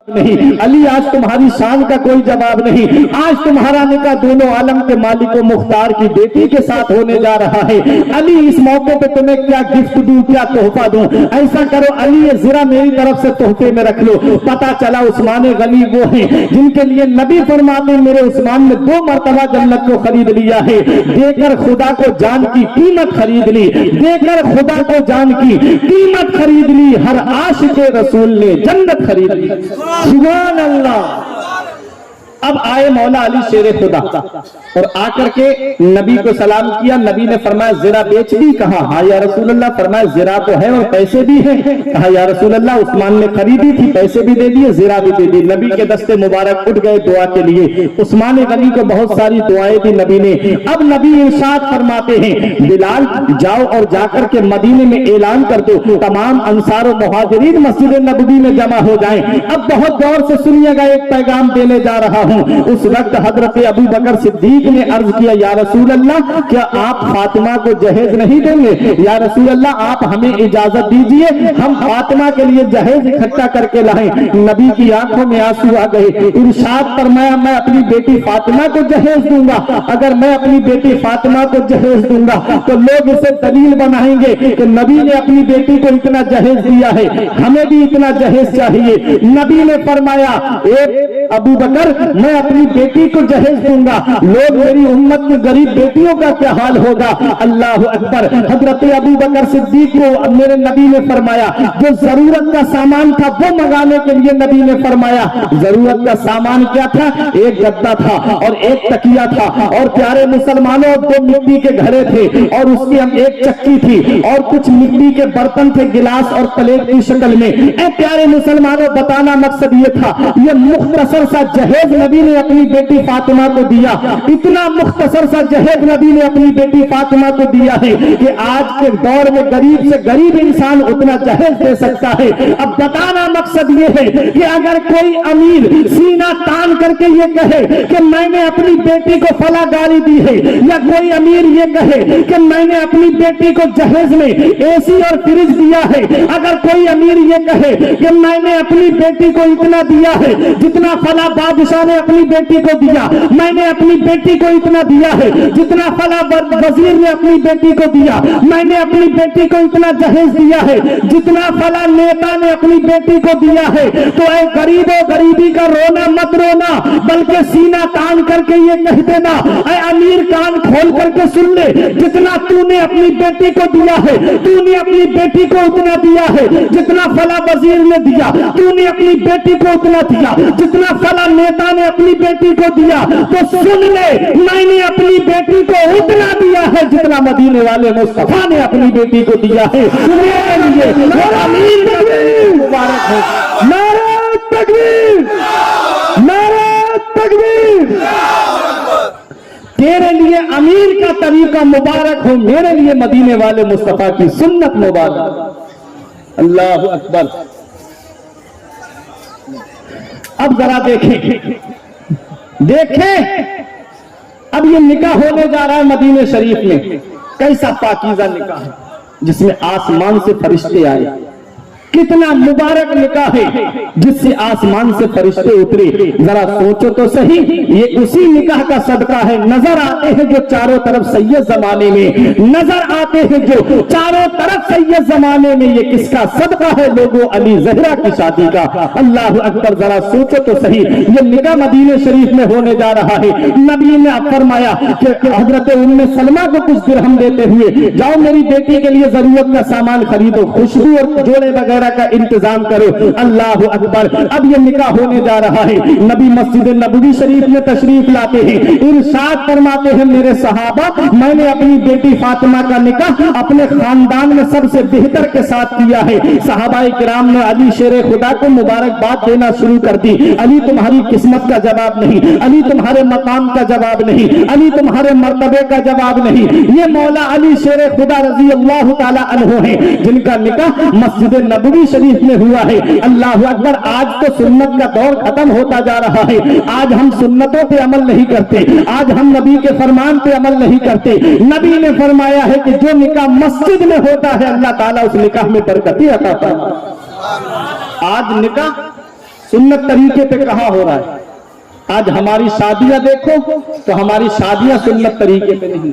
نہیں علی آج تمہاری شان کا کوئی جواب نہیں. آج تمہارا نکاح دونوں عالم کے مالک و مختار کی بیٹی کے ساتھ ہونے جا رہا ہے. علی اس موقع پہ تمہیں کیا گفٹ دوں, کیا تحفہ دوں؟ ایسا کرو علی یہ زرہ میری طرف سے تحفے میں رکھ لو. پتا چلا عثمان غنی وہ ہیں جن کے لیے نبی فرماتے ہیں میرے عثمان نے 2 مرتبہ جنت کو خرید لیا ہے. دے کر خدا کو جان کی قیمت خرید لی, دے کر خدا کو جان کی قیمت خرید لی. ہر عاشق رسول نے جنت خرید لی. سبحان اللہ. اب آئے مولا علی شیر خدا اور آ کر کے نبی کو سلام کیا. نبی نے فرمایا زرہ بیچ دی؟ کہا ہاں یا رسول اللہ. فرمایا زرہ تو ہے اور پیسے بھی ہیں. کہا یا رسول اللہ عثمان نے خریدی تھی, پیسے بھی دے دیے, زرہ بھی دے دی. نبی کے دستے مبارک اٹھ گئے دعا کے لیے. عثمان غنی کو بہت ساری دعائیں دی نبی نے. اب نبی ارشاد فرماتے ہیں بلال جاؤ اور جا کر کے مدینے میں اعلان کر دو تمام انصار و مہاجرین مسجد نبوی میں جمع ہو جائیں. اب بہت غور سے سنیے گا, ایک پیغام دینے جا رہا ہوں. اس وقت حضرت ابو بکر صدیق نے عرض کیا یا رسول اللہ کیا آپ فاطمہ کو جہیز نہیں دیں گے؟ یا رسول اللہ آپ ہمیں اجازت دیجئے, ہم فاطمہ کے لیے جہیز اکٹھا کر کے لائیں. نبی کی آنکھوں میں آنسو آ گئے. ارشاد فرمایا میں اپنی بیٹی فاطمہ کو جہیز دوں گا. اگر میں اپنی بیٹی فاطمہ کو جہیز دوں گا تو لوگ اسے دلیل بنائیں گے کہ نبی نے اپنی بیٹی کو اتنا جہیز دیا ہے, ہمیں بھی اتنا جہیز چاہیے. نبی نے فرمایا ایک ابو بکر میں اپنی بیٹی کو جہیز دوں گا, لوگ میری امت کی غریب بیٹیوں کا کیا حال ہوگا. اللہ اکبر. حضرت ابو بکر صدیق کو میرے نبی نے فرمایا جو ضرورت کا سامان تھا وہ منگانے کے لیے نبی نے فرمایا. ضرورت کا سامان کیا تھا؟ ایک گدا تھا اور ایک تکیہ تھا, اور پیارے مسلمانوں 2 مٹی کے گھڑے تھے اور اس کی ایک چکی تھی اور کچھ مٹی کے برتن تھے گلاس اور پلیٹ کی شکل میں. اے پیارے مسلمانوں بتانا مقصد یہ تھا یہ مختصر سا جہیز نبی نے اپنی بیٹی فاطمہ کو دیا. اتنا مختصر سا جہیز نبی نے اپنی بیٹی فاطمہ کو دیا ہے کہ آج کے دور میں غریب سے غریب انسان اتنا جہیز دے سکتا ہے. اب بتانا مقصد یہ ہے کہ اگر کوئی امیر سینہ تان کر کے یہ کہے کہ میں نے اپنی بیٹی کو فلاں گاڑی دی ہے, یا کوئی امیر یہ کہے کہ میں نے اپنی بیٹی کو جہیز میں اے سی اور فریج دیا ہے, اگر کوئی امیر یہ کہے کہ میں نے اپنی بیٹی کو اتنا دیا ہے جتنا فلاں بادشاہ نے اپنی بیٹی کو دیا, میں نے اپنی بیٹی کو اتنا دیا ہے جتنا فلاں وزیر نے اپنی بیٹی کو دیا, میں نے اپنی بیٹی کو اتنا جہیز دیا ہے جتنا فلاں نیتا نے اپنی بیٹی کو دیا ہے, تو اے غریبو غریبی کا رونا مت رونا بلکہ سینہ تان کر کے یہ کہہ دینا, اے امیر کان کھول کر کے سن لے جتنا تو نے اپنی بیٹی کو دیا ہے تو نے اپنی بیٹی کو اتنا دیا ہے جتنا فلاں وزیر نے دیا, تو نے اپنی بیٹی کو اتنا دیا جتنا فلاں نیتا نے اپنی بیٹی کو دیا. تو سن لے میں نے اپنی بیٹی کو اتنا دیا ہے جتنا مدینے والے مصطفیٰ نے اپنی بیٹی کو دیا ہے. مبارک ہو. نعرہ تکبیر, نعرہ تکبیر. تیرے لیے امیر کا طریقہ مبارک ہو, میرے لیے مدینے والے مصطفیٰ کی سنت مبارک. اللہ اکبر. اب ذرا دیکھیں اب یہ نکاح ہونے جا رہا ہے مدینے شریف میں. کیسا پاکیزہ نکاح ہے جس میں آسمان سے فرشتے آئے. کتنا مبارک نکاح ہے جس سے آسمان سے فرشتے اترے. ذرا سوچو تو صحیح, یہ اسی نکاح کا صدقہ ہے. نظر آتے ہیں جو چاروں طرف سید زمانے میں, نظر آتے ہیں جو چاروں طرف سید زمانے میں, یہ کس کا صدقہ ہے لوگوں؟ علی زہرا کی شادی کا. اللہ اکبر. ذرا سوچو تو صحیح, یہ نکاح مدینے شریف میں ہونے جا رہا ہے. نبی نے فرمایا کہ حضرت ام سلمہ کو کچھ درہم دیتے ہوئے جاؤ میری بیٹی کے لیے ضرورت کا سامان خریدو, خوشبو اور جوڑے وغیرہ کا انتظام کرو. اللہ اکبر. اب یہ نکاح ہونے جا رہا ہے. نبی مسجد نبوی شریف میں تشریف لاتے ہیں. ارشاد فرماتے ہیں میرے صحابہ میں نے اپنی بیٹی فاطمہ کا نکاح اپنے خاندان میں سب سے بہتر کے ساتھ کیا ہے. صحابہ کرام نے علی شیر خدا کو مبارکباد دینا شروع کر دی. علی تمہاری قسمت کا جواب نہیں, علی تمہارے مقام کا جواب نہیں, علی تمہارے مرتبے کا جواب نہیں. یہ مولا علی شیر خدا رضی اللہ تعالی عنہ ہیں جن کا نکاح مسجد نبوی شریف میں ہوا ہے. اللہ اکبر. آج تو سنت کا دور ختم ہوتا جا رہا ہے. آج ہم سنتوں پہ عمل نہیں کرتے, آج ہم نبی کے فرمان پہ عمل نہیں کرتے. نبی نے فرمایا ہے کہ جو نکاح مسجد میں ہوتا ہے اللہ تعالیٰ اس نکاح میں برکتیں عطا فرماتا ہے. آج نکاح सुन्नत तरीके पे कहाँ हो रहा है। आज हमारी शादियां देखो तो हमारी शादियां सुन्नत तरीके पे नहीं,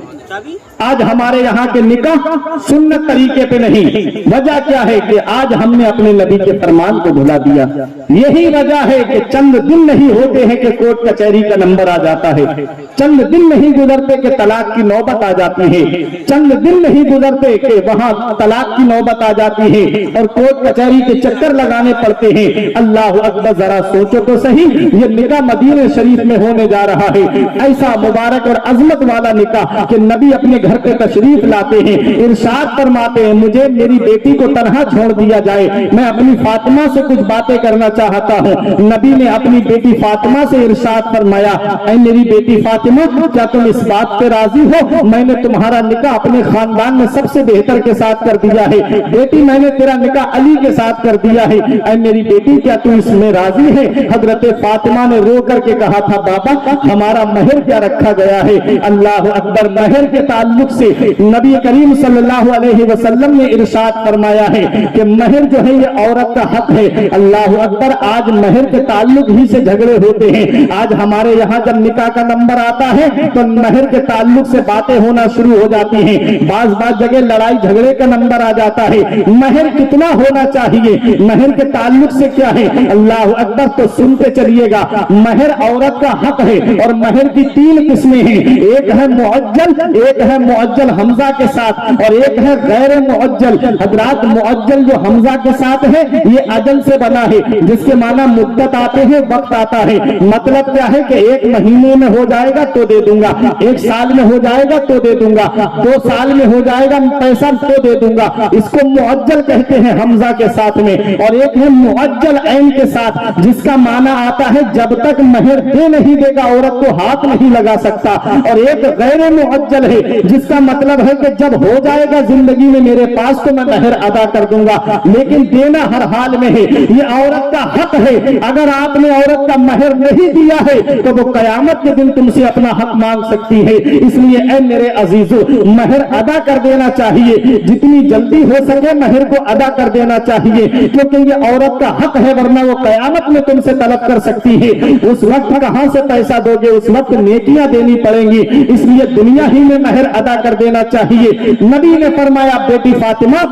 आज हमारे यहाँ के निकाह सुन्नत तरीके पे नहीं। वजह क्या है कि आज हमने अपने नबी के फरमान को भुला दिया। यही वजह है कि चंद दिन नहीं होते हैं कि कोर्ट कचहरी का नंबर आ जाता है, चंद दिन नहीं गुजरते कि तलाक की नौबत आ जाती है, चंद दिन नहीं गुजरते कि वहां तलाक की नौबत आ जाती है और कोर्ट कचहरी के चक्कर लगाने पड़ते हैं। अल्लाह अकबर, जरा सोचो तो सही, ये निकाह मदीने शरीफ में होने जा रहा है, ऐसा मुबारक और अजमत वाला निकाह कि नबी अपने घर पे तशरीफ लाते हैं, इरशाद फरमाते हैं मुझे मेरी बेटी को तन्हा छोड़ दिया जाए, मैं अपनी फातिमा से कुछ बातें करना चाहता हूँ। नबी ने अपनी बेटी फातिमा से इरशाद फरमाया, ऐ मेरी बेटी फातिमा, क्या तुम इस बात पे राजी हो, मैंने तुम्हारा निकाह अपने खानदान में सबसे बेहतर के साथ कर दिया है। बेटी, मैंने तेरा निकाह अली के साथ कर दिया है, ऐ मेरी बेटी क्या तू इसमें राजी है। हजरत फातिमा ने रो करके कहा था, बाबा हमारा महर क्या रखा गया है। अल्लाह अकबर, महर के ताल्लुक से नबी करीम सल्लल्लाहु अलैहि वसल्लम ने इरशाद फरमाया है कि महर जो है ये औरत का हक है। अल्लाह अकबर, आज महर के ताल्लुक ही से झगड़े होते हैं। आज हमारे यहाँ जब निकाह का नंबर आता है तो महर के ताल्लुक से बातें होना शुरू हो जाती हैं। बाज जगह लड़ाई झगड़े का नंबर आ जाता है। महर कितना होना चाहिए, महर के ताल्लुक से क्या है। अल्लाह अकबर, तो सुनते चलिएगा, महर औरत का हक है और महर की 3 किस्में हैं। एक है मुअज्जल, एक है मुअज्जल हमजा के साथ और एक है गैर मुअज्जल। हजरात, मुअज्जल जो हमजा के साथ है ये अजल से बना है, जिसके माना मुद्दत आते हैं, वक्त आता है। मतलब क्या है कि 1 महीने में हो जाएगा तो दे दूंगा, 1 साल में हो जाएगा तो दे दूंगा, 2 साल में हो जाएगा पैसा तो दे दूंगा। इसको मुअज्जल कहते हैं हमजा के साथ में। और एक है मुअज्जल ऐन के साथ, जिसका माना आता है जब तक महर दे नहीं देगा औरत को हाथ नहीं लगा सकता। और एक गैर मुअज्जल है, जिसका मतलब है कि जब हो जाएगा जिंदगी में मेरे पास तो मैं महर अदा कर दूंगा, लेकिन देना हर हाल में है। ये औरत का हक है। अगर आपने औरत का महर नहीं दिया है तो वो कयामत के दिन तुमसे अपना हक मांग सकती है। इसलिए ऐ मेरे अजीजों, महर अदा कर देना चाहिए, जितनी जल्दी हो सके महर को अदा कर देना चाहिए, क्योंकि ये औरत का हक है, वरना वो कयामत में तुमसे तलब कर सकती है। उस वक्त कहां से पैसा दोगे, उस वक्त नेकियां देनी पड़ेंगी। इसलिए दुनिया ही में महर अदा कर देना चाहिए। नबी ने फरमाया, बेटी फातिमा,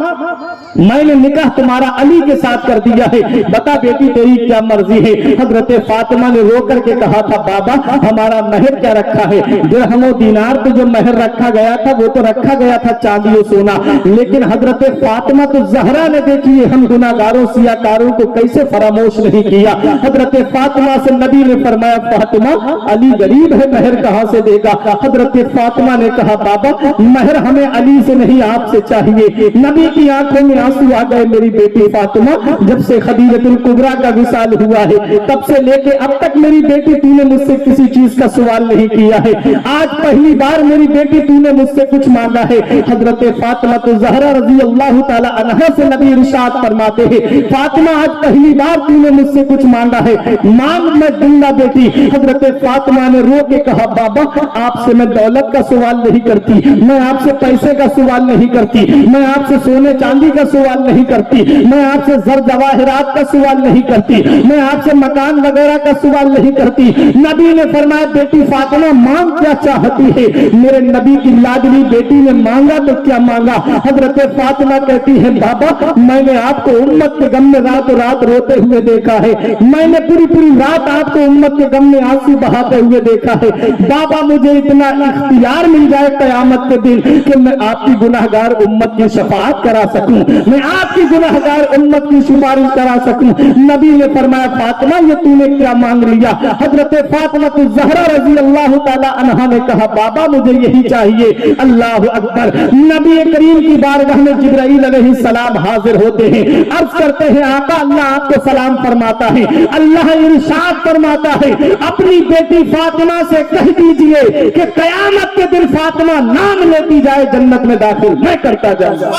मैंने निकाह तुम्हारा अली के साथ कर दिया है, बता बेटी तेरी क्या मर्जी है। हजरत फातिमा ने रो करके कहा था, बाबा हमारा महर क्या रखा है। दिरहम और दीनार पे जो महर रखा गया था वो तो रखा गया था चांदी और सोना, लेकिन हजरत फातिमा तो ज़हरा ने देखिए हम गुनाहगारों सियाकारों को कैसे फरामोश नहीं किया। हजरत फातिमा से नबी ने फरमाया, फातिमा अली गरीब है, महर कहां से देगा। हजरत फातिमा ने कहा, बाबा महर हमें अली से नहीं आपसे चाहिए। नबी की आंखों में आंसू आ गए। मेरी बेटी फातिमा, जब से खदीजतुल कुबरा का विसाल हुआ है तब से लेके अब तक मेरी बेटी तूने मुझसे किसी चीज का सवाल नहीं किया है। आज पहली बार मेरी बेटी तूने मुझसे कुछ मांगा है। हजरत फातिमा तो ज़हरा रज़ी अल्लाह ताला अन्हा से नबी इरशाद फरमाते हैं, फातिमा आज पहली बार तूने मुझसे कुछ मांगा है, मांग मैं दूंगा बेटी। हजरत फातिमा ने रो के कहा, बाबा आपसे मैं दौलत का सवाल नहीं करती, मैं आपसे पैसे का सवाल नहीं करती, मैं आपसे सोने चांदी का सवाल नहीं करती, मैं आपसे जर जवाहिरात का सवाल नहीं करती, मैं आपसे मकान वगैरह का सवाल नहीं करती। नबी ने फरमाया, बेटी फातिमा मांग क्या चाहती है। मेरे नबी की लाडली बेटी ने मांगा तो क्या मांगा। हजरत फातिमा कहती है, बाबा मैंने आपको उम्मत के गम में रातों रात रोते हुए देखा है, मैंने पूरी पूरी रात आपको उम्मत के गम में आंसू बहाते हुए देखा है। बाबा मुझे इतना इख्तियार मिल जाए कयामत के दिन कि मैं आपकी गुनाहगार उम्मत की शफाअत करा सकूं, मैं आपकी गुनाहगार उम्मत की सिफारिश करा सकूं। नबी ने फरमाया, फातिमा ये तूने क्या मांग लिया। हजरत फातिमा तो ज़हरा रज़ी अल्लाह ताला अन्हा ने कहा, बाबा मुझे यही चाहिए। अल्लाह अकबर। नबी करीम की बारगाह में जिब्राइल अलैहिस्सलाम हाजिर होते हैं, अर्ज करते हैं, आका अल्लाह आपको सलाम फरमाता है। अल्लाह इरशाद फरमाता है, अपनी बेटी फातिमा से कह दीजिए कि कयामत के दिन फातिमा नाम लेती जाए, जन्नत में दाखिल मैं करता जाऊंगा।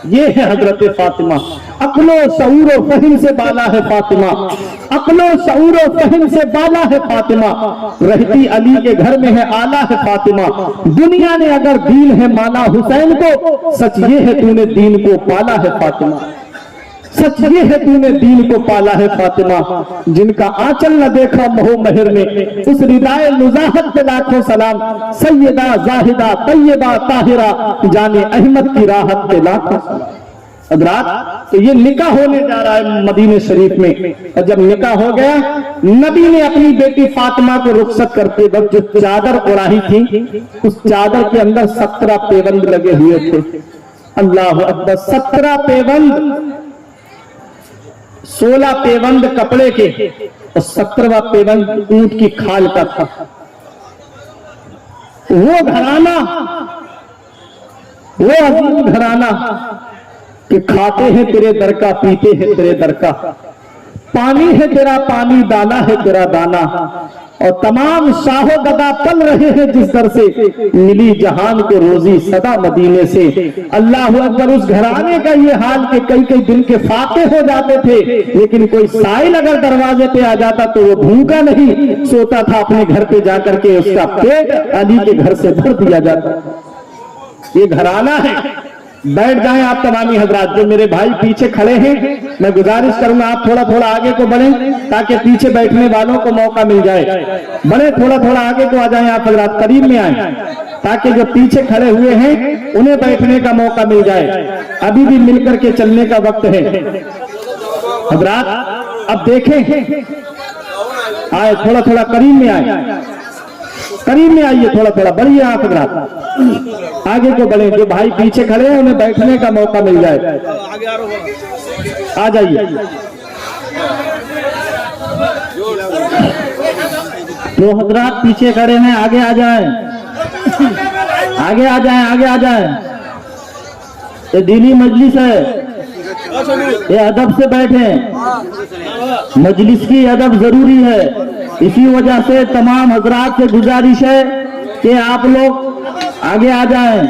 ये है हजरत फातिमा। अक्लो शऊर व फहिम से बाला है फातिमा, अक्लो शऊर व फहिम से बाला है फातिमा, रहती अली के घर में है आला है फातिमा। दुनिया ने अगर दीन है माना हुसैन को, सच ये है तूने दीन को पाला है फातिमा। सच ये है तूने दीन को पाला है फातिमा, जिनका आंचल न देखा मोह महर ने, उस रिदाए नुजाहत पे लाखों सलाम, सैयदा जाहिदा तैयबा ताहिरा, जाने अहमद की राहत पे लाखों सलाम। हज़रात, तो ये निकाह होने जा रहा है मदीने शरीफ में, और जब निकाह हो गया, नबी ने अपनी बेटी फातिमा को रुखसत करते वक्त जो चादर उड़ाई थी, उस चादर के अंदर 17 पेबंद लगे हुए थे। अल्लाह अकबर, 17 पेबंद, 16 पेबंद कपड़े के और 17वां पेबंद ऊंट की खाल का था। वो घराना, वो अजीम घराना कि खाते हैं तेरे दर का, पीते हैं तेरे दर का, पानी है तेरा पानी, दाना है तेरा दाना, और तमाम शाहो गदा पल रहे हैं जिस दर से, मिली जहान को रोजी सदा मदीने से। अल्लाह अकबर, उस घराने का ये हाल कि कई कई दिन के फाके हो जाते थे, लेकिन कोई साइल अगर दरवाजे पे आ जाता तो वो भूखा नहीं सोता था, अपने घर पे जाकर के उसका पेट अली के घर से भर दिया जाता। ये घराना है। बैठ जाएं आप तमामी हजरात, जो मेरे भाई पीछे खड़े हैं, मैं गुजारिश करूंगा आप थोड़ा थोड़ा आगे को बढ़ें ताकि पीछे बैठने वालों को मौका मिल जाए। बढ़े, थोड़ा थोड़ा आगे को आ जाएं आप हजरात, करीब में आए ताकि जो पीछे खड़े हुए हैं उन्हें बैठने का मौका मिल जाए। अभी भी मिलकर के चलने का वक्त है हजरात। अब देखें, आए थोड़ा थोड़ा करीब में आए, करीब में आइए, थोड़ा थोड़ा बढ़िए आप हजरात, आगे को बढ़े। जो भाई पीछे खड़े हैं उन्हें बैठने का मौका मिल जाए, आ जाइए। जो हजरात पीछे खड़े हैं आगे आ जाएं, आगे आ जाएं, आगे आ जाएं। ये दीनी मजलिस है, ये अदब से बैठे, मजलिस की अदब जरूरी है। इसी वजह से तमाम हजरात से गुजारिश है कि आप लोग आगे आ जाएं।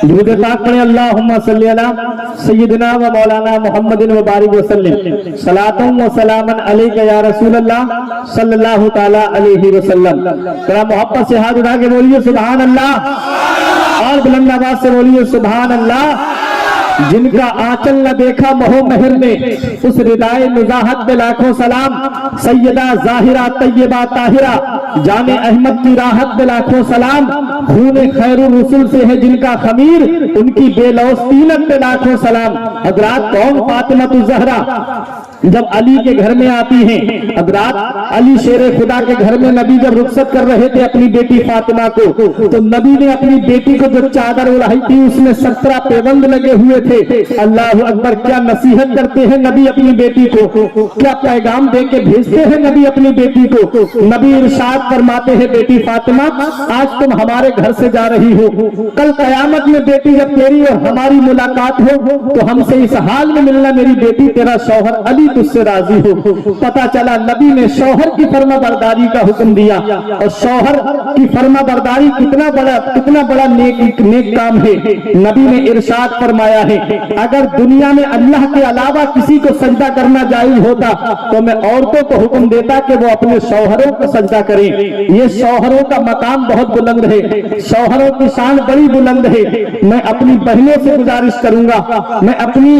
दुरूद पाक पढ़े, अल्लाहुम्मा सल्ली अला सय्यिदिना व मौलाना मुहम्मदिन व बारिक वसल्लम, सलातुम व सलामन अलैका या रसूल अल्लाह सल्लल्लाहु तआला अलैहि वसल्लम। जरा मोहब्बत से हाथ उठा के बोलिए सुभान अल्लाह, और बुलंद आवाज से बोलिए सुभान अल्लाह। जिनका आंचल न देखा मोह महर ने, उस रिदाए नुजाहत पे लाखों सलाम, सैयदा जाहिरा तैयबा ताहिरा, जाने अहमद की राहत पे लाखों सलाम, खूने खैरुर रसूल से है जिनका खमीर, उनकी बेलौस तीनत पे लाखों सलाम। हजरात, कौन फातिमा ज़हरा जब अली के घर में आती हैं, हजरात अली शेरे खुदा के घर में नबी जब रुखसत कर रहे थे अपनी बेटी फातिमा को, तो नबी ने अपनी बेटी को जो चादर उड़ाई थी उसमें 17 पेबंद लगे हुए थे। अल्लाह अकबर, क्या नसीहत करते हैं नबी अपनी बेटी को, क्या पैगाम दे के भेजते हैं नबी अपनी बेटी को। नबी इरशाद फरमाते हैं, बेटी फातिमा आज तुम हमारे घर से जा रही हो, कल कयामत में बेटी जब तेरी और हमारी मुलाकात हो तो हमसे इस हाल में मिलना मेरी बेटी, तेरा शौहर अली तुझसे राजी हो। पता चला नबी ने शौहर की फर्मा बरदारी का हुक्म दिया, और शौहर की फर्मा बरदारी कितना बड़ा नेक काम है। नबी ने इरशाद फरमाया है, अगर दुनिया में अल्लाह के अलावा किसी को सजदा करना जायज होता तो मैं औरतों को हुक्म देता कि वो अपने शौहरों को सजदा करें। ये शौहरों का मकाम बहुत बुलंद है, शौहरों की शान बड़ी बुलंद है। मैं अपनी बहनों से गुजारिश करूंगा, मैं अपनी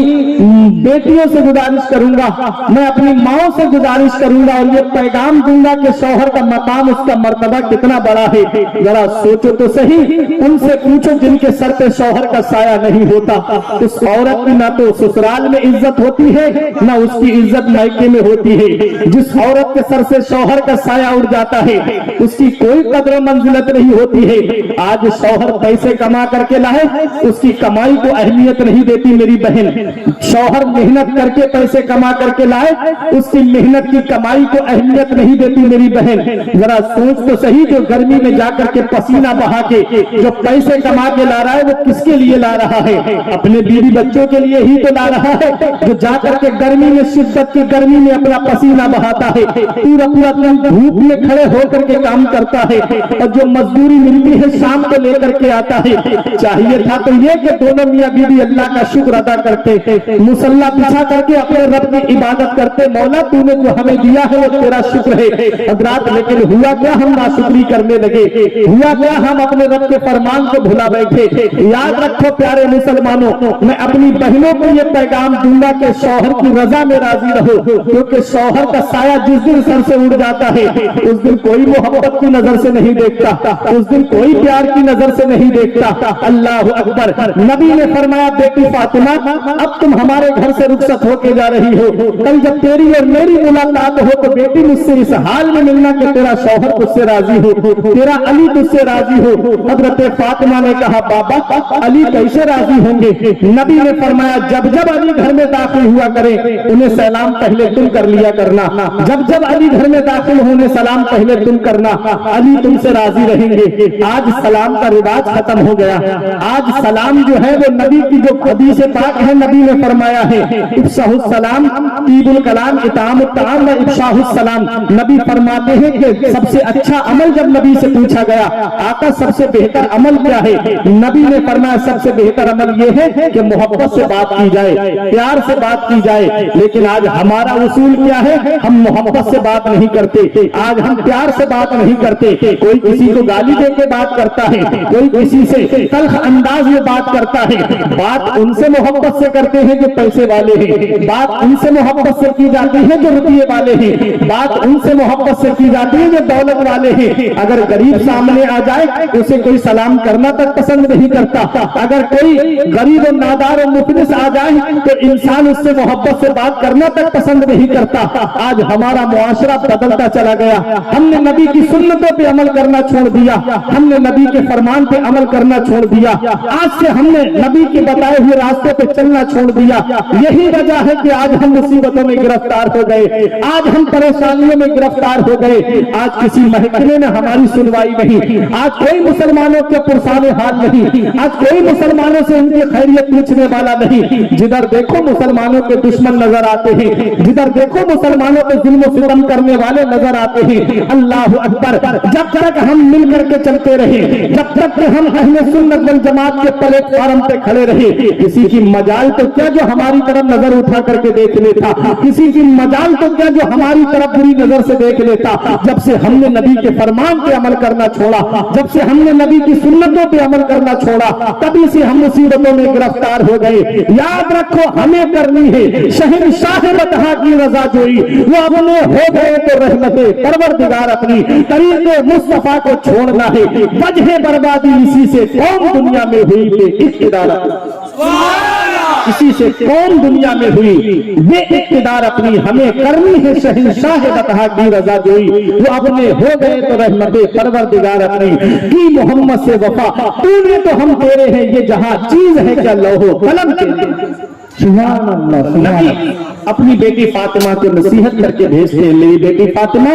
बेटियों से गुजारिश करूंगा, मैं अपनी माओ से गुजारिश करूंगा, और ये पैगाम दूंगा कि शौहर का मकाम, उसका मर्तबा कितना बड़ा है। जरा सोचो तो सही, उनसे पूछो जिनके सर पे शौहर का साया नहीं होता। उस औरत की ना तो ससुराल में इज्जत होती है, ना उसकी इज्जत मायके में होती है। जिस औरत के सर से शौहर का साया उड़ जाता है उसकी कोई कदर मंजिलत नहीं होती है। आज शौहर पैसे कमा करके लाए, उसकी कमाई को अहमियत नहीं देती मेरी बहन। शौहर मेहनत करके पैसे कमा करके लाए, उसकी मेहनत की कमाई को अहमियत नहीं देती मेरी बहन। जरा सोच तो सही, जो गर्मी में जाकर के पसीना बहा के जो पैसे कमा के ला रहा है वो किसके लिए ला रहा है? अपने बीवी बच्चों के लिए ही तो ला रहा है। जो जाकर के गर्मी में, शिद्दत की गर्मी में अपना पसीना बहाता है, पूरा पूरा दिन धूप में खड़े होकर के काम करता है, और जो मजदूरी मिलती है शाम को लेकर के आता है। चाहिए था तो ये कि दोनों मियां बीवी अल्लाह का शुक्र अदा करते, मुसल्ला बिछा करके अपने रब की इबादत करते, मौला तूने जो हमें दिया है वो तेरा शुक्र है। हजरात लेकिन हुआ क्या, हम नाशुक्री करने लगे, हुआ क्या, हम अपने रब के फरमान को भुला बैठे। याद रखो प्यारे मुसलमानों, मैं अपनी बहनों को ये पैगाम दूंगा कि शौहर की रजा में राजी रहो, क्योंकि शौहर का साया जिस दिन सर से उड़ जाता है उस दिन कोई मोहब्बत की नजर से नहीं देखता, उस दिन कोई प्यार की नजर से नहीं देखता। अल्लाह अकबर। नबी ने फरमाया, बेटी फातिमा अब तुम हमारे घर से रुखसत होके जा रही हो, कल जब तेरी और मेरी मुलाकात हो तो बेटी मुझसे इस हाल में मिलना कि तेरा शौहर तुझसे राजी हो, तेरा अली तुझसे राजी हो। हजरत फातिमा ने कहा, बाबा अली कैसे राजी होंगे? नबी ने फरमाया, जब जब अली घर में दाखिल हुआ करे उन्हें सलाम पहले तुम कर लिया करना, जब जब अली घर में दाखिल होने सलाम पहले तुम करना, अली तुमसे राजी रहेंगे। आज सलाम का रिवाज खत्म हो गया। आज सलाम जो है वो नबी की जो हदीस पाक है, नबी ने फरमाया है, इफ्शाहुस सलाम ईदुल कलाम इतामुत ताम व इफ्शाहुस सलाम। नबी फरमाते हैं कि सबसे अच्छा अमल जब नबी से पूछा गया, आका सबसे बेहतर अमल क्या है? नबी ने फरमाया, सबसे बेहतर अमल ये है कि मोहब्बत से बात की जाए, प्यार से बात की जाए। लेकिन आज हमारा उसूल क्या है? हम मोहब्बत से बात नहीं करते, आज हम प्यार से बात नहीं करते। कोई किसी को गाली दे के बात करता है, कोई किसी से तल्ख अंदाज में बात करता है। बात उनसे मोहब्बत से करते हैं जो पैसे वाले हैं, बात उनसे मोहब्बत से की जाती है जो रुपये वाले हैं, बात उनसे मोहब्बत से की जाती है जो दौलत वाले हैं। अगर गरीब सामने आ जाए उसे कोई सलाम करना तक पसंद नहीं करता, अगर कोई गरीब और नादार और मुफलिस आ जाए तो इंसान उससे मोहब्बत से बात करना तक पसंद नहीं करता। आज हमारा मुआशरा बदलता चला गया, हमने नबी की सुन्नतों पे अमल करना छोड़ दिया, हमने नबी के फरमान पे अमल करना छोड़ दिया, आज से हमने नबी के बताए हुए रास्ते पे चलना छोड़ दिया। यही वजह है कि आज हम मुसीबतों में गिरफ्तार हो गए, आज हम परेशानियों में गिरफ्तार हो गए। आज किसी महकमे में हमारी सुनवाई नहीं, आज कोई मुसलमानों के पुरसाने हाल नहीं, आज कोई मुसलमानों से उनकी खैरियत पूछने वाला नहीं। जिधर देखो मुसलमानों के दुश्मन नजर आते हैं, जिधर देखो मुसलमानों पे जुल्म सितम करने वाले नजर आते हैं। अल्लाह अकबर। जब तक हम मिल करके चलते रहे, जब तक हम अहले सुन्नत वल जमात के प्लेटफार्म पे खड़े रहे, किसी की मजाल तो क्या जो हमारी तरफ नजर उठा करके देख लेता, किसी की मजाल तो क्या जो हमारी तरफ बुरी नजर से देख लेता। जब से हमने नबी के फरमान पे अमल करना छोड़ा, जब से हमने नबी की सुन्नतों पे अमल करना छोड़ा, तभी से हम मुसीबतों में गिरफ्तार हो गए। याद रखो, हमें करनी है शहंशाह बतहा की रजा जोई, वो अपने हो गए तो रहमते परवरदिगार अपनी तरीके मुस्तफा को छोड़ना है। वजह बर्बादी इसी से कौम दुनिया में हुई पे इख्तिदार, इसी से कौम दुनिया में हुई ये इख्तिदार अपनी हमें करनी है शहंशाह बतहा की रजा जोई, वो अपने हो गए तो रहमते परवरदिगार अपनी की मोहम्मद से वफा, तूने तो हम तेरे हैं ये जहां चीज है क्या लौहो कलम के। सुभान अल्लाह। नबी अपनी बेटी फातिमा को नसीहत करके भेजते हैं, मेरी बेटी फातिमा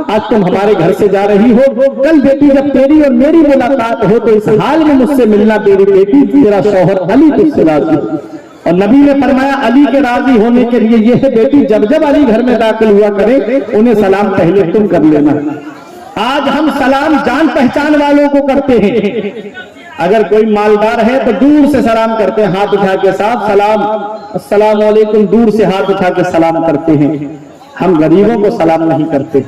आज तुम हमारे घर से जा रही हो, कल बेटी जब तेरी और मेरी मुलाकात हो तो इस हाल में मुझसे मिलना, मेरी बेटी तेरा शौहर अली तुझसे राजी। और नबी ने फरमाया, अली के राजी होने के लिए ये है बेटी, जब जब अली घर में दाखिल हुआ करे उन्हें सलाम पहले तुम कर लेना। आज हम सलाम जान पहचान वालों को करते हैं, अगर कोई मालदार है तो दूर से सलाम करते हैं, हाथ उठा के साथ सलाम अस्सलाम वालेकुम, दूर से हाथ उठा के सलाम करते हैं। हम गरीबों को सलाम नहीं करते।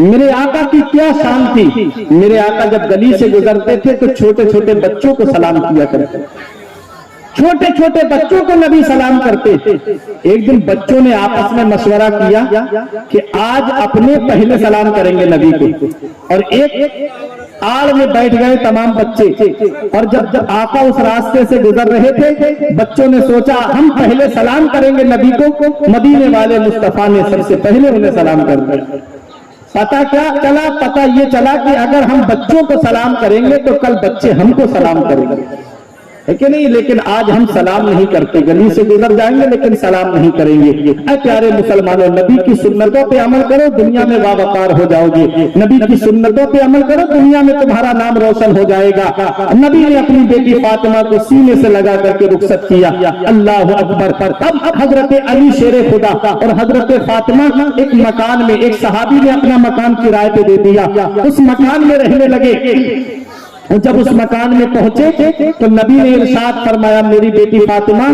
मेरे आका की क्या शान थी, मेरे आका जब गली से गुजरते थे तो छोटे छोटे बच्चों को सलाम किया करते, छोटे छोटे बच्चों को नबी सलाम करते। एक दिन बच्चों ने आपस में मशवरा किया कि आज अपने पहले सलाम करेंगे नबी को, और एक आड़ में बैठ गए तमाम बच्चे। और जब जब आका उस रास्ते से गुजर रहे थे, बच्चों ने सोचा हम पहले सलाम करेंगे नबी को, मदीने वाले मुस्तफा ने सबसे पहले उन्हें सलाम कर दिया। पता क्या चला? पता ये चला कि अगर हम बच्चों को सलाम करेंगे तो कल बच्चे हमको सलाम करेंगे, है कि नहीं? लेकिन आज हम सलाम नहीं करते, गली से गुजर जाएंगे लेकिन सलाम नहीं करेंगे। ऐ प्यारे मुसलमानों, नबी की सुन्नतों पे अमल करो, दुनिया में वावकार हो जाओगे। नबी की सुन्नतों पे अमल करो, दुनिया में तुम्हारा नाम रोशन हो जाएगा। नबी ने अपनी बेटी फातिमा को सीने से लगा करके रुखसत किया। अल्लाह अकबर। अब हजरत अली शेर खुदा और हजरत फातिमा एक मकान में, एक सहाबी ने अपना मकान किराए पे दे दिया, उस मकान में रहने लगे। जब उस मकान में पहुंचे तो नबी ने इरशाद फरमाया, मेरी बेटी फातिमा,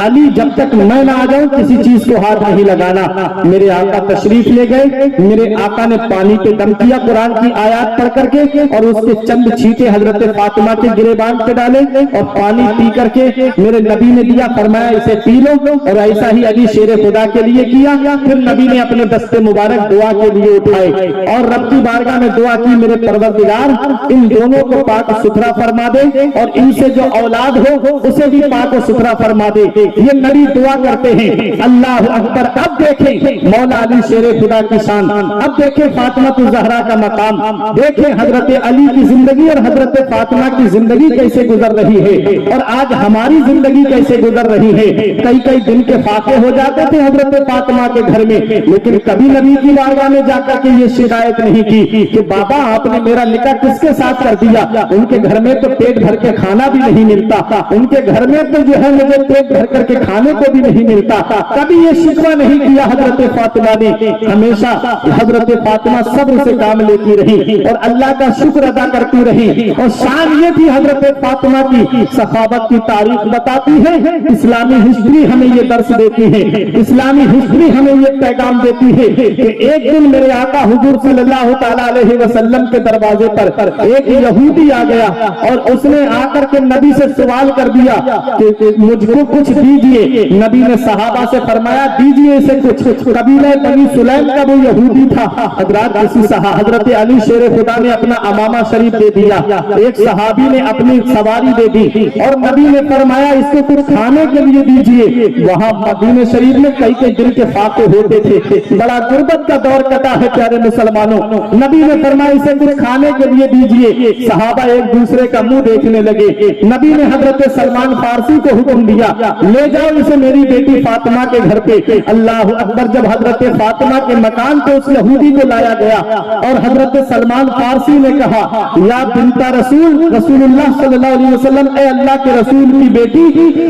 अली जब तक मैं ना आ जाऊं किसी चीज को हाथ नहीं लगाना। मेरे आका तशरीफ ले गए, मेरे आका ने पानी पे दम किया कुरान की आयत पढ़ करके, और उसके चंद छींटे हजरत फातिमा के गिरेबान पे डाले और पानी पी करके मेरे नबी ने दिया, फरमाया इसे पी लो। और ऐसा ही अली शेर खुदा के लिए किया। फिर नबी ने अपने दस्ते मुबारक दुआ के लिए उठाए और रब की बारगाह में दुआ की, मेरे परवरदिगार इन दोनों को पाक सुथरा फरमा दे और इनसे जो औलाद हो उसे भी पाक सुथरा फरमा दे। ये नबी दुआ करते हैं। अल्लाह अकबर। अब देखें मौला अली शेर खुदा की शान, अब देखें फातिमा ज़हरा का मकाम, देखें हजरत अली की जिंदगी और हजरत फातिमा की जिंदगी कैसे गुजर रही है और आज हमारी जिंदगी कैसे गुजर रही है। कई कई दिन के फाके हो जाते थे हजरत फातिमा के घर में, लेकिन कभी नबी की बारगाह में जाकर के ये शिकायत नहीं की कि बाबा आपने मेरा निकाह किसके साथ कर दिया। उनके घर में तो पेट भर के खाना भी नहीं मिलता, उनके घर में तो जो है मुझे पेट भर करके खाने को भी नहीं मिलता। कभी ये शिकवा नहीं किया हजरत फातिमा ने, हमेशा हजरत फातिमा सब्र से काम लेती रही और अल्लाह का शुक्र अदा करती रही। और शान ये थी हजरत फातिमा की, सखावत की तारीख बताती है, इस्लामी हिस्ट्री हमें ये दर्श देती है, इस्लामी हिस्ट्री हमें ये पैगाम देती है कि एक दिन मेरे आका हुजूर सल्लल्लाहु तआला अलैहि वसल्लम के दरवाजे पर एक यहूदी आ गया और उसने आकर के नबी से सवाल कर दिया कि मुझको कुछ दीजिए। नबी ने सहाबा से फरमाया दीजिए इसे कुछ। कबीला बनी सुलैम का वो यहूदी था। हजरत अली शेर खुदा ने अपना अमामा शरीफ दे दिया, एक सहाबी ने अपनी सवारी दे दी और नबी ने फरमाया इसको कुछ खाने के लिए दीजिए। वहां मदीने शरीफ में कई कई दिन के फाके होते थे, बड़ा गुर्बत का दौर कटा है प्यारे मुसलमानों। नबी ने फरमाया इसे कुछ खाने के लिए दीजिए। सहाबा एक दूसरे का मुंह देखने लगे। नबी ने हजरत सलमान फारसी को हुक्म दिया, ले जाओ इसे मेरी बेटी फातिमा के घर पे। अल्लाह अकबर। जब हजरत फातिमा के मकान पे उस यहूदी को लाया गया और हजरत सलमान फारसी ने कहा, या बिन्ता रसूल, रसूलुल्लाह सल्लल्लाहु अलैहि वसल्लम, ए अल्लाह के रसूल की बेटी,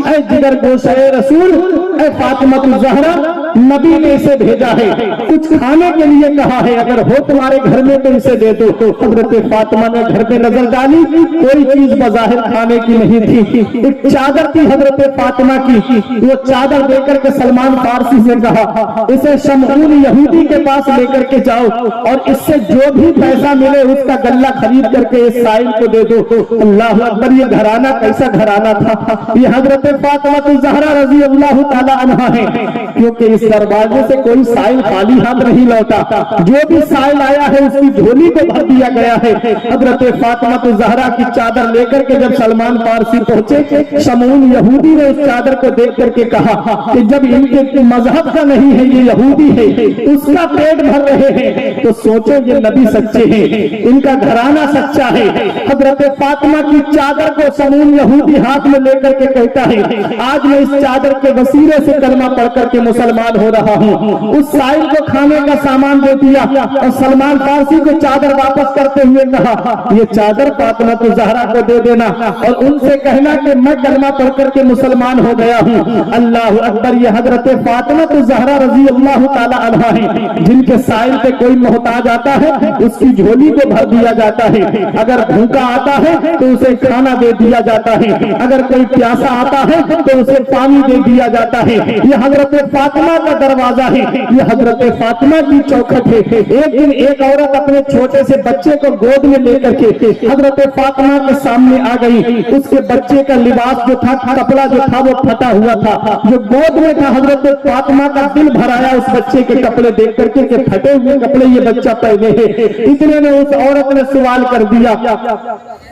ए जिगर गोश ए रसूल, ए फातिमा ज़हरा, नबी ने इसे भेजा है, कुछ खाने के लिए कहा है, अगर हो तुम्हारे घर में तो इसे दे दो। हजरत फातिमा ने घर पे नजर डाली, कोई चीज बज़ाहिर खाने की नहीं थी। एक चादर थी हजरत फातिमा की, वो चादर देकर के सलमान फारसी से कहा इसे शमऊन यहूदी के पास लेकर के जाओ और इससे जो भी पैसा मिले उसका गल्ला खरीद करके इस साइल को दे दो। अल्लाह अकबर। ये घराना कैसा घराना था, ये हजरत फातिमा ज़हरा रज़ी अल्लाह तआला अन्हा है, क्योंकि इस दरवाजे से कोई साइल खाली हाथ नहीं लौटा, जो भी साइल आया है उसकी झोली को भर दिया गया है। हजरत फातिमा ज़हरा की चादर लेकर के जब सलमान फारसी पहुंचे, शमऊन यहूदी ने उस चादर को देख करके कहा कि जब इनके मजहब का नहीं है, ये यहूदी है, उसका पेट भर रहे हैं, तो सोचो ये नबी सच्चे हैं, इनका घराना सच्चा है। हजरत फातिमा की चादर को शमऊन यहूदी हाथ में लेकर के कहता है, आज मैं इस चादर के वसीले से कलमा पढ़ करके मुसलमान हो रहा हूँ। उस साइल को खाने का सामान दे दिया और सलमान फारसी को चादर वापस करते हुए कहा, ये चादर फातिमा ज़हरा को दे देना और उनसे कहना कि मैं कलमा पढ़ करके मुसलमान हो गया हूँ। अल्लाह अकबर। ये हजरत फातिमा ज़हरा रज़ी अल्लाह तआला अन्हा है, जिनके साइल पे कोई मोहताज आता है उसकी झोली को भर दिया जाता है, अगर भूखा आता है तो उसे खाना दे दिया जाता है, अगर कोई प्यासा आता है तो उसे पानी दे दिया जाता है। ये हजरत फातिमा का दरवाजा है, ये हजरत फातिमा की चौखट है। एक दिन एक औरत अपने छोटे से बच्चे को गोद में लेकर के हजरत फातिमा के सामने आ गई। उसके बच्चे का लिबास जो था, कपड़ा जो था वो फटा हुआ था, जो गोद में था। हजरत फातिमा का दिल भर आया उस बच्चे के कपड़े देख करके कि फटे हुए कपड़े ये बच्चा पहने हैं। इतने में उस औरत ने सवाल कर दिया,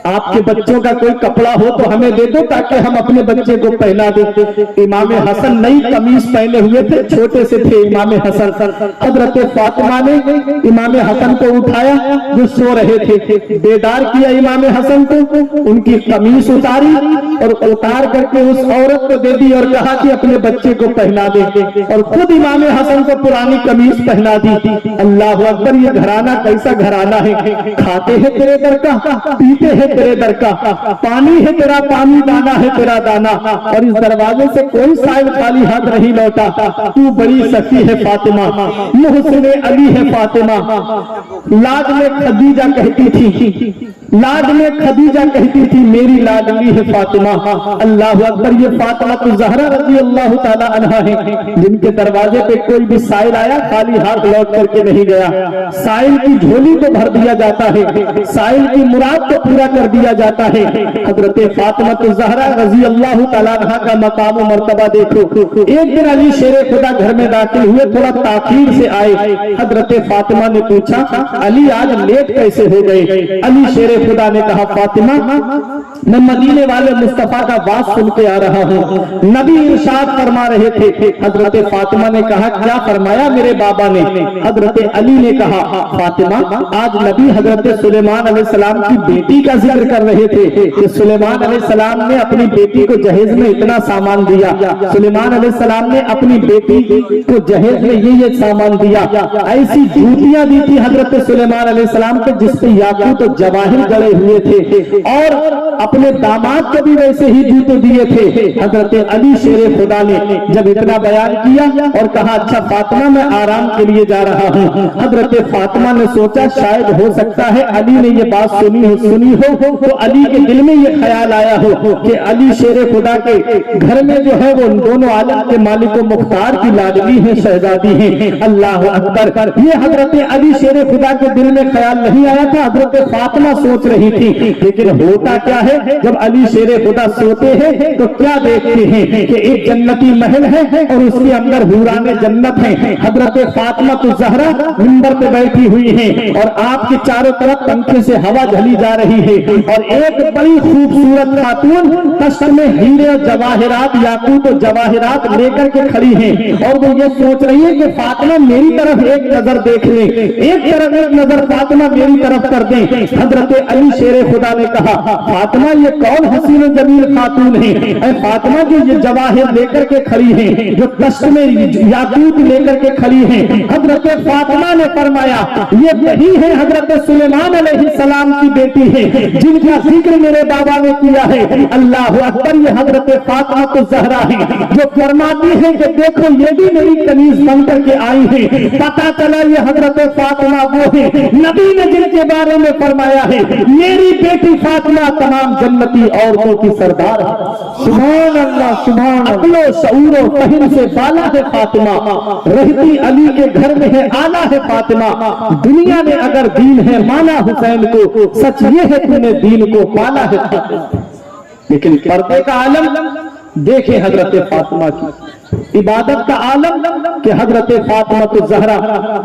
आपके बच्चों का कोई कपड़ा हो तो हमें दे दो ताकि हम अपने बच्चे को पहना दें। इमाम हसन नई कमीज पहने हुए थे, छोटे से थे इमाम हसन। हजरत फातिमा ने इमाम हसन को उठाया जो सो रहे थे, बेदार किया इमाम हसन को, उनकी कमीज उतारी और उतार करके उस औरत को दे दी और कहा कि अपने बच्चे को पहना दे, और खुद इमाम हसन को पुरानी कमीज पहना दी। अल्लाह अकबर। ये घराना कैसा घराना है, खाते हैं तेरे दर का, पीते हैं तेरे दर का, पानी है तेरा पानी, दाना है तेरा दाना, और इस दरवाजे से कोई साइल खाली हाथ नहीं लौटा। तू बड़ी सखी है फातिमा, मुहसिन अली है फातिमा। लाज में खदीजा कहती थी, लाड में खदीजा कहती थी मेरी लाडली है फातिमा। अल्लाह अकबर, ये फातिमा तो ज़हरा रज़ी अल्लाह ताला अन्हा है, जिनके दरवाजे पे कोई भी साइल आया खाली हाथ लौट करके नहीं गया। साइल की झोली को भर दिया जाता है, साइल की मुराद को पूरा कर दिया जाता है। हजरत फातिमा तो ज़हरा रज़ी अल्लाह ताला अन्हा का मकाम और मर्तबा देखो। एक दिन अली शेर खुदा घर में दाखिल हुए, थोड़ा ताखीर से आए। हजरत फातिमा ने पूछा, अली आज लेट कैसे हो गए? अली शेर खुदा ने कहा, फातिमा मैं मदीने वाले मुस्तफा का बात सुन के आ रहा हूँ। नबी इरशाद फरमा रहे थे। हजरत फातिमा ने कहा, क्या फरमाया मेरे बाबा ने? हजरत अली ने कहा, फातिमा आज नबी हजरत सुलेमान अलैहिस्सलाम की बेटी का जिक्र कर रहे थे कि सुलेमान अलैहिस्सलाम ने अपनी बेटी को जहेज में इतना सामान दिया, सुलेमान अलैहिस्सलाम ने अपनी बेटी को जहेज में ये सामान दिया। ऐसी जूतियां दी थी हजरत सुलेमान अलैहिस्सलाम को जिसपे याकूत और जवाहिर गड़े हुए थे, और अपने दामाद को भी वैसे ही जूते दिए थे। हजरत अली शेर खुदा ने जब इतना बयान किया और कहा, अच्छा फातिमा मैं आराम के लिए जा रहा हूँ। हजरत फातिमा ने सोचा शायद हो सकता है अली ने ये बात सुनी हो तो अली के दिल में ये ख्याल आया हो कि अली शेर खुदा के घर में जो है वो दोनों आलम के मालिक मुख्तार की लाडली है, शहजादी है। अल्लाह अकबर, ये हजरत अली शेर खुदा के दिल में ख्याल नहीं आया था, हजरत फातिमा सोच रही थी। लेकिन होता क्या है, जब अली शेर खुदा सोते हैं तो क्या देखते हैं कि एक जन्नती महल है और उसके अंदर हुराने जन्नत है। हजरत फातिमा तो ज़हरा मिंबर पे बैठी हुई है और आपके चारों तरफ पंखे से हवा झली जा रही है, और एक बड़ी खूबसूरत खातून तश्त में हीरे और जवाहिरात, याकूत और जवाहिरात लेकर के खड़ी है, और वो ये सोच रही है कि फातिमा मेरी तरफ एक नजर देख ले, एक तरफ एक नजर फातिमा मेरी तरफ कर दे। हजरत अली शेर खुदा ने कहा, फातिमा ये कौन हसीन जमील खातून है? फातिमा जो ये जवाहिर लेकर के खड़ी है, जो तश्त में याकूत लेकर के खड़ी है। हजरत फातिमा ने फरमाया, ये वही है हजरत सुलेमान अलैहिस्सलाम की बेटी है जिनका जिक्र मेरे बाबा ने किया है। अल्लाह अकबर, ये हजरत फातिमा तो ज़हरा है जो फरमाती है कि देखो ये भी मेरी कनीज बन करके आई है। पता चला ये हजरत फातिमा वो है नबी ने जिनके बारे में फरमाया है, मेरी बेटी फातिमा तमाम जन्नती औरतों की सरदार है। सुभान अल्लाह, सुभान अक्लो शऊरो फहिम से बाला है फातिमा, रहती अली के घर में है आला है फातिमा। दुनिया ने अगर दीन है माना हुसैन को, सच ये है तूने दीन को पाला है फातिमा। लेकिन पर्दे का आलम देखे हजरत फातिमा की, इबादत का आलम कि हजरत फातिमा तो ज़हरा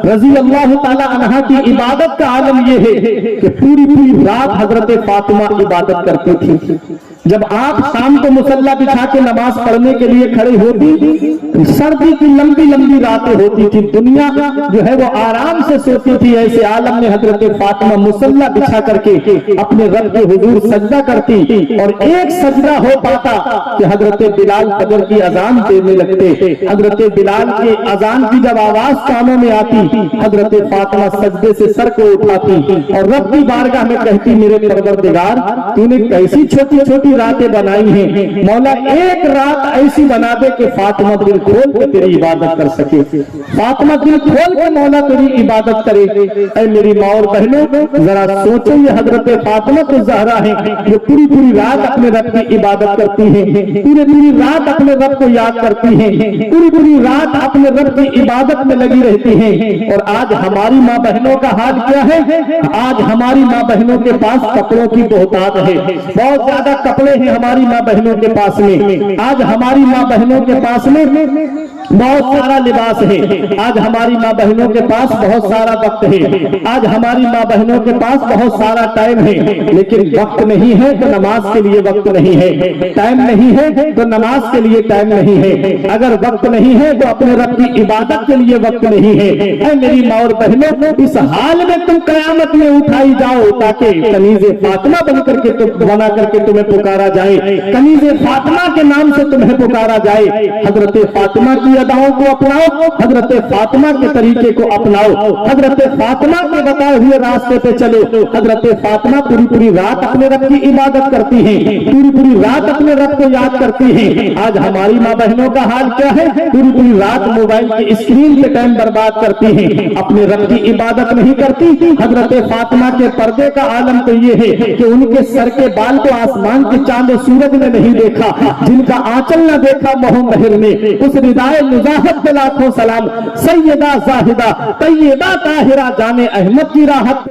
रज़ी अल्लाह ताला अन्हा की इबादत का आलम ये है कि पूरी पूरी रात हजरत फातिमा इबादत करती थी। जब आप शाम को मुसल्ला बिछा के नमाज पढ़ने के लिए खड़े होती, सर्दी की लंबी लंबी रातें होती थी, दुनिया जो है वो आराम से सोती थी। ऐसे आलम में हजरत फातिमा मुसल्ला बिछा करके अपने रब के हुजूर सजदा करती, और एक सजदा हो पाता कि हजरत बिलाल फजर की अजान देने लगते। हजरत बिलाल के अजान की जब आवाज कानों में आती, हजरत फातिमा सजदे से सर को उठाती और रब की बारगाह में कहती, मेरे परवरदिगार तूने कैसी छोटी छोटी रातें बनाई हैं, मौला एक रात ऐसी बना दे कि फातिमा दिल खोल के तेरी इबादत कर सके, फातिमा दिल खोल के मौला तेरी इबादत करे। ऐ मेरी माँ और बहनों, जरा सोचो ये हजरत फातिमा तो ज़हरा है जो पूरी पूरी रात अपने रब की इबादत करती है, पूरी पूरी रात अपने रब को याद करती है, पूरी पूरी रात अपने रब की इबादत में लगी रहती हैं। और आज हमारी माँ बहनों का हाल क्या है? आज हमारी माँ बहनों के पास कपड़ों की बहुतात है, बहुत ज्यादा कपड़े हैं हमारी माँ बहनों के पास में। आज हमारी माँ बहनों के पास में बहुत सारा लिबास है, आज हमारी माँ बहनों के पास बहुत सारा वक्त है, आज हमारी माँ बहनों के पास बहुत सारा टाइम है, लेकिन वक्त नहीं है तो नमाज के लिए वक्त नहीं है, टाइम नहीं है तो नमाज के लिए टाइम नहीं है, अगर वक्त नहीं है तो अपने रब की इबादत के लिए वक्त नहीं है। ऐ मेरी माँ और बहनों, इस हाल में तुम कयामत में उठाई जाओ ताकि कनीज़े फातिमा बन करके बना करके तुम्हें पुकारा जाए, कनीज़े फातिमा के नाम से तुम्हें पुकारा जाए। हजरत फातिमा की अदाओं को अपनाओ, हजरत फातिमा के तरीके को अपनाओ, हजरत फातिमा के बताए हुए रास्ते पे चलो। हजरत फातिमा पूरी पूरी रात अपने रब की इबादत करती हैं, पूरी पूरी रात अपने रब को याद करती हैं। आज हमारी माँ बहनों का हाल क्या है? पूरी पूरी रात मोबाइल की स्क्रीन पे टाइम बर्बाद करती हैं, अपने रब की इबादत नहीं करती। हजरत फातिमा के पर्दे का आलम तो ये है कि उनके सर के बाल को आसमान के चांद और सूरज ने नहीं देखा, जिनका आंचल न देखा मोहम्मद ने, उस रिदाए मुजाहब पे लाखों सलाम। सैयदा जाहिदा तैयबा ताहिरा जाने अहमद की राहत।